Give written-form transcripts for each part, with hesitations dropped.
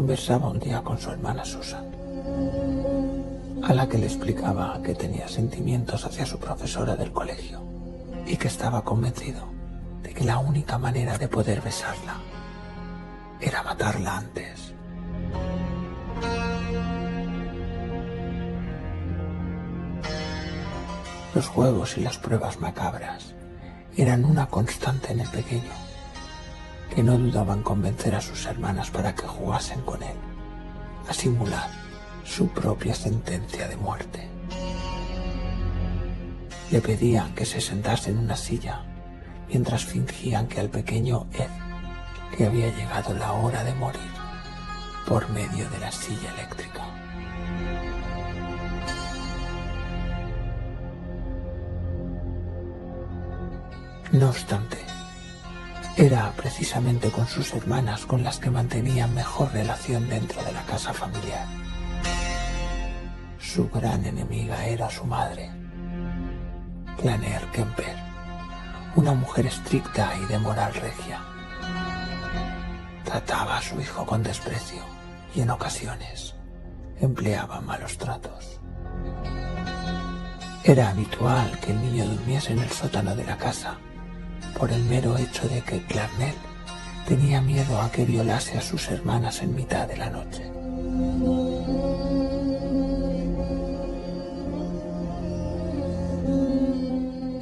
conversaba un día con su hermana Susan, a la que le explicaba que tenía sentimientos hacia su profesora del colegio y que estaba convencido de que la única manera de poder besarla era matarla antes. Los juegos y las pruebas macabras eran una constante en el pequeño, que no dudaba en convencer a sus hermanas para que jugasen con él, a simular su propia sentencia de muerte. Le pedían que se sentase en una silla mientras fingían que al pequeño Ed le había llegado la hora de morir por medio de la silla eléctrica. No obstante, era precisamente con sus hermanas con las que mantenían mejor relación dentro de la casa familiar. Su gran enemiga era su madre, Clannere Kemper, una mujer estricta y de moral regia. Trataba a su hijo con desprecio y en ocasiones empleaba malos tratos. Era habitual que el niño durmiese en el sótano de la casa, por el mero hecho de que Clarnell tenía miedo a que violase a sus hermanas en mitad de la noche.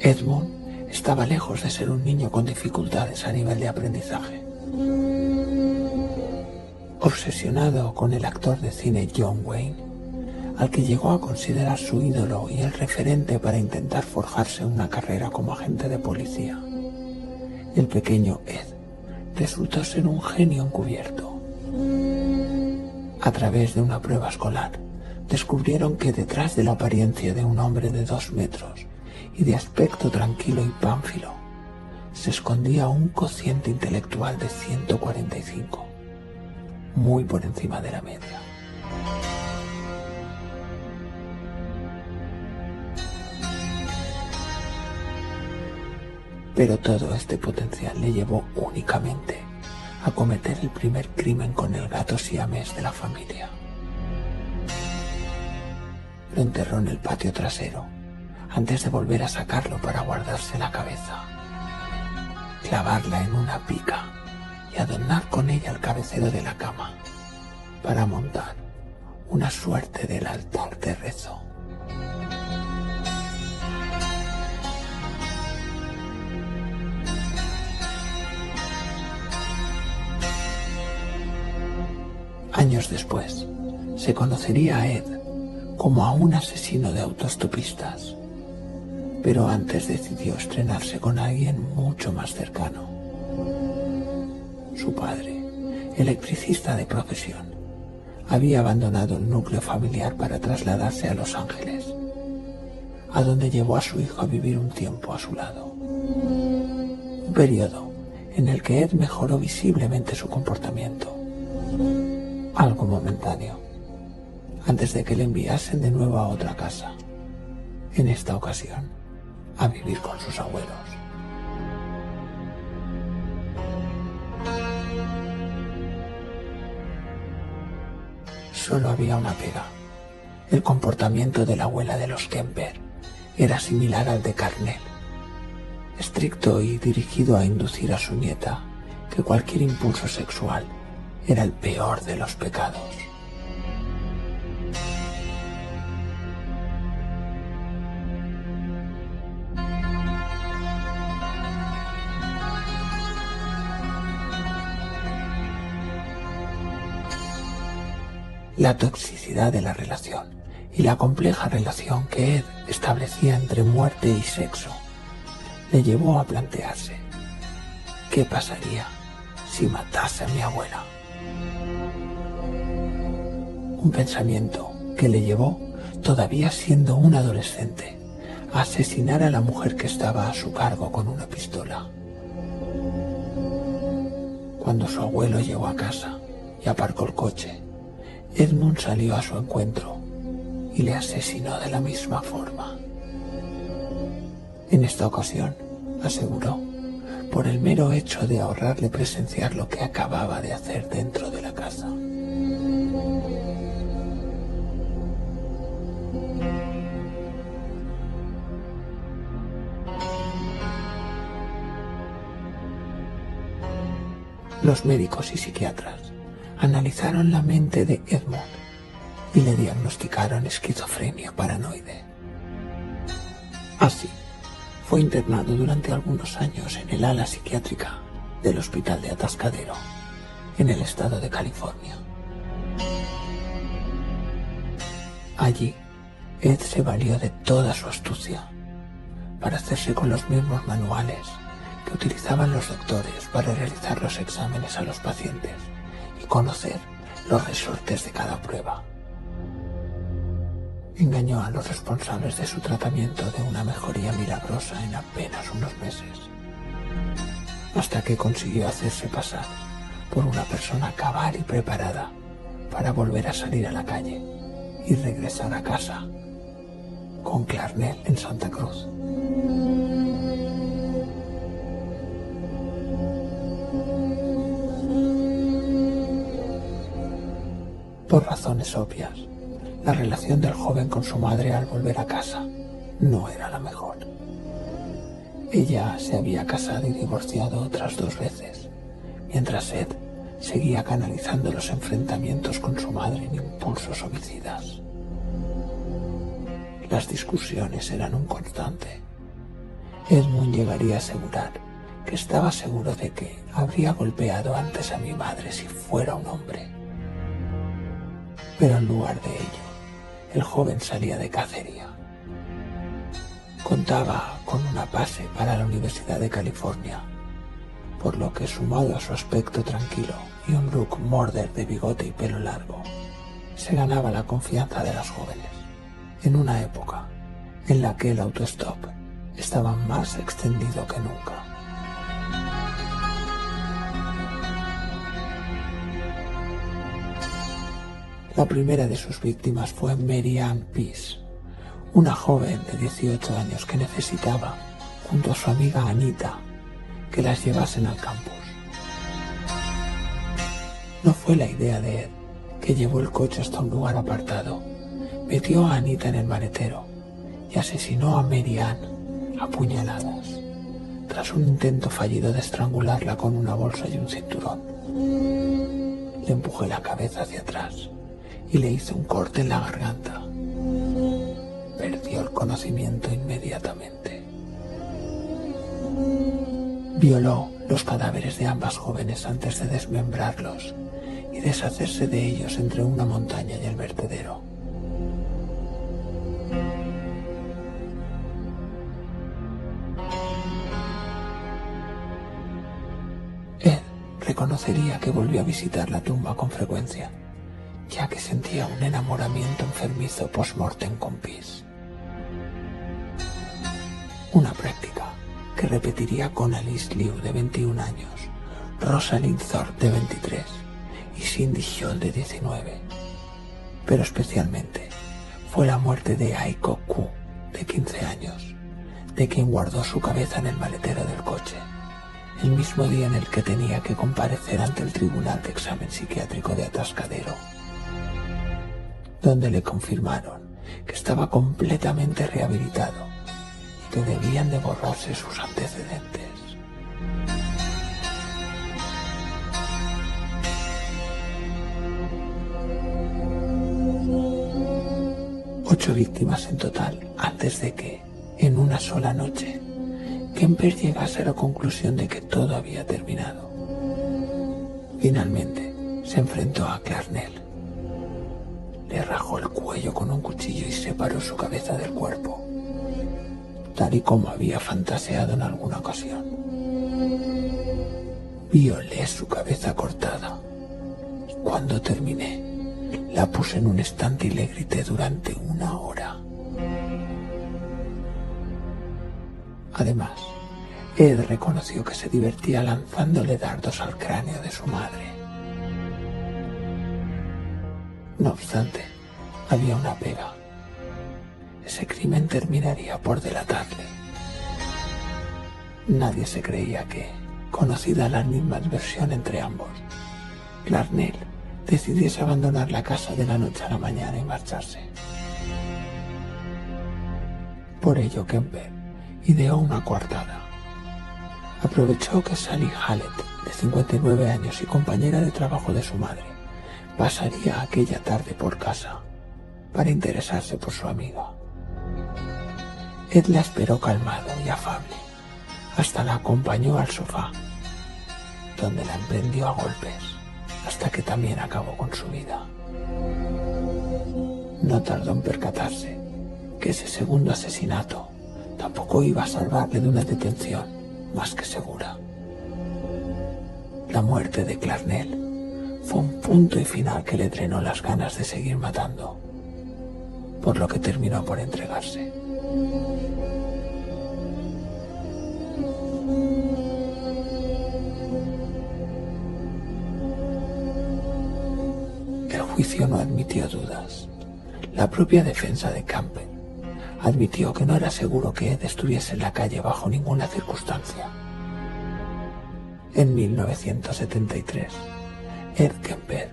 Edmund estaba lejos de ser un niño con dificultades a nivel de aprendizaje. Obsesionado con el actor de cine John Wayne, al que llegó a considerar su ídolo y el referente para intentar forjarse una carrera como agente de policía, el pequeño Ed resultó ser un genio encubierto. A través de una prueba escolar, descubrieron que detrás de la apariencia de un hombre de 2 metros y de aspecto tranquilo y pánfilo, se escondía un cociente intelectual de 145, muy por encima de la media. Pero todo este potencial le llevó únicamente a cometer el primer crimen con el gato siamés de la familia. Lo enterró en el patio trasero, antes de volver a sacarlo para guardarse la cabeza, clavarla en una pica y adornar con ella el cabecero de la cama, para montar una suerte del altar de rezo. Años después, se conocería a Ed como a un asesino de autostopistas, pero antes decidió estrenarse con alguien mucho más cercano. Su padre, electricista de profesión, había abandonado el núcleo familiar para trasladarse a Los Ángeles, a donde llevó a su hijo a vivir un tiempo a su lado. Un periodo en el que Ed mejoró visiblemente su comportamiento, algo momentáneo, antes de que le enviasen de nuevo a otra casa, en esta ocasión a vivir con sus abuelos. Solo había una pega: el comportamiento de la abuela de los Kemper era similar al de Clarnell, estricto y dirigido a inducir a su nieta que cualquier impulso sexual era el peor de los pecados. La toxicidad de la relación y la compleja relación que Ed establecía entre muerte y sexo le llevó a plantearse: ¿qué pasaría si matase a mi abuela? Un pensamiento que le llevó, todavía siendo un adolescente, a asesinar a la mujer que estaba a su cargo con una pistola. Cuando su abuelo llegó a casa y aparcó el coche, Edmund salió a su encuentro y le asesinó de la misma forma. En esta ocasión, aseguró, por el mero hecho de ahorrarle presenciar lo que acababa de hacer dentro de la casa. Los médicos y psiquiatras analizaron la mente de Edmund y le diagnosticaron esquizofrenia paranoide. Así, fue internado durante algunos años en el ala psiquiátrica del Hospital de Atascadero, en el estado de California. Allí, Ed se valió de toda su astucia para hacerse con los mismos manuales que utilizaban los doctores para realizar los exámenes a los pacientes y conocer los resortes de cada prueba. Engañó a los responsables de su tratamiento de una mejoría milagrosa en apenas unos meses, hasta que consiguió hacerse pasar por una persona cabal y preparada para volver a salir a la calle y regresar a casa con Clarnell en Santa Cruz. Por razones obvias, la relación del joven con su madre al volver a casa no era la mejor. Ella se había casado y divorciado otras 2 veces, mientras Ed seguía canalizando los enfrentamientos con su madre en impulsos homicidas. Las discusiones eran un constante. Edmund llegaría a asegurar que estaba seguro de que habría golpeado antes a mi madre si fuera un hombre. Pero en lugar de ello, el joven salía de cacería. Contaba con una pase para la Universidad de California, por lo que, sumado a su aspecto tranquilo y un look morder de bigote y pelo largo, se ganaba la confianza de las jóvenes, en una época en la que el autostop estaba más extendido que nunca. La primera de sus víctimas fue Mary Ann Peace, una joven de 18 años que necesitaba, junto a su amiga Anita, que las llevasen al campus. No fue la idea de Ed, que llevó el coche hasta un lugar apartado, metió a Anita en el maletero y asesinó a Mary Ann a puñaladas, tras un intento fallido de estrangularla con una bolsa y un cinturón. Le empujé la cabeza hacia atrás y le hice un corte en la garganta. Perdió el conocimiento inmediatamente. Violó los cadáveres de ambas jóvenes antes de desmembrarlos y deshacerse de ellos entre una montaña y el vertedero. Ed reconocería que volvió a visitar la tumba con frecuencia, ya que sentía un enamoramiento enfermizo post-mortem con Peace. Una práctica que repetiría con Alice Liu, de 21 años, Rosalind Thorpe, de 23, y Cindy Scholl, de 19. Pero especialmente fue la muerte de Aiko Ku, de 15 años, de quien guardó su cabeza en el maletero del coche, el mismo día en el que tenía que comparecer ante el Tribunal de Examen Psiquiátrico de Atascadero, donde le confirmaron que estaba completamente rehabilitado y que debían de borrarse sus antecedentes. Ocho víctimas en total antes de que, en una sola noche, Kemper llegase a la conclusión de que todo había terminado. Finalmente, se enfrentó a Clarnell. Le rajó el cuello con un cuchillo y separó su cabeza del cuerpo, tal y como había fantaseado en alguna ocasión. Violé su cabeza cortada. Cuando terminé, la puse en un estante y le grité durante 1 hora. Además, Ed reconoció que se divertía lanzándole dardos al cráneo de su madre. No obstante, había una pega. Ese crimen terminaría por delatarle. Nadie se creía que, conocida la animadversión entre ambos, Clarnell decidiese abandonar la casa de la noche a la mañana y marcharse. Por ello, Kemper ideó una coartada. Aprovechó que Sally Hallett, de 59 años y compañera de trabajo de su madre, pasaría aquella tarde por casa para interesarse por su amiga. Ed la esperó calmado y afable, hasta la acompañó al sofá, donde la emprendió a golpes, hasta que también acabó con su vida. No tardó en percatarse que ese segundo asesinato tampoco iba a salvarle de una detención más que segura. La muerte de Clarnell fue un punto y final que le drenó las ganas de seguir matando, por lo que terminó por entregarse. El juicio no admitió dudas. La propia defensa de Campbell admitió que no era seguro que Ed estuviese en la calle bajo ninguna circunstancia. En 1973, Ed Kemper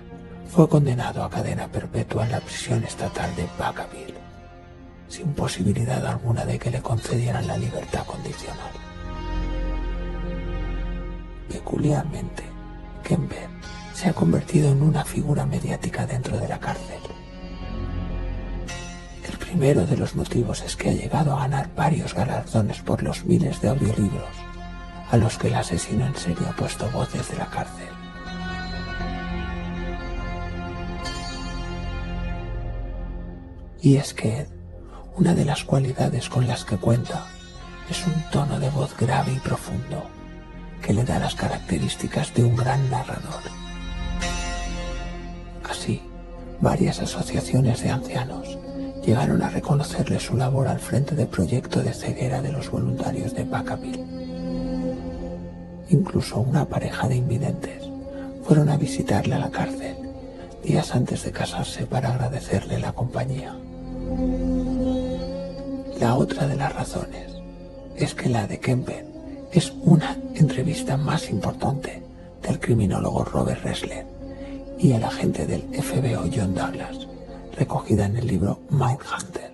fue condenado a cadena perpetua en la prisión estatal de Vacaville, sin posibilidad alguna de que le concedieran la libertad condicional. Peculiarmente, Kemper se ha convertido en una figura mediática dentro de la cárcel. El primero de los motivos es que ha llegado a ganar varios galardones por los miles de audiolibros a los que el asesino en serie ha puesto voz desde la cárcel. Y es que Ed, una de las cualidades con las que cuenta, es un tono de voz grave y profundo que le da las características de un gran narrador. Así, varias asociaciones de ancianos llegaron a reconocerle su labor al frente del proyecto de ceguera de los voluntarios de Vacaville. Incluso una pareja de invidentes fueron a visitarle a la cárcel días antes de casarse para agradecerle la compañía. La otra de las razones es que la de Kemper es una entrevista más importante del criminólogo Robert Ressler y el agente del FBI John Douglas, recogida en el libro Mindhunter.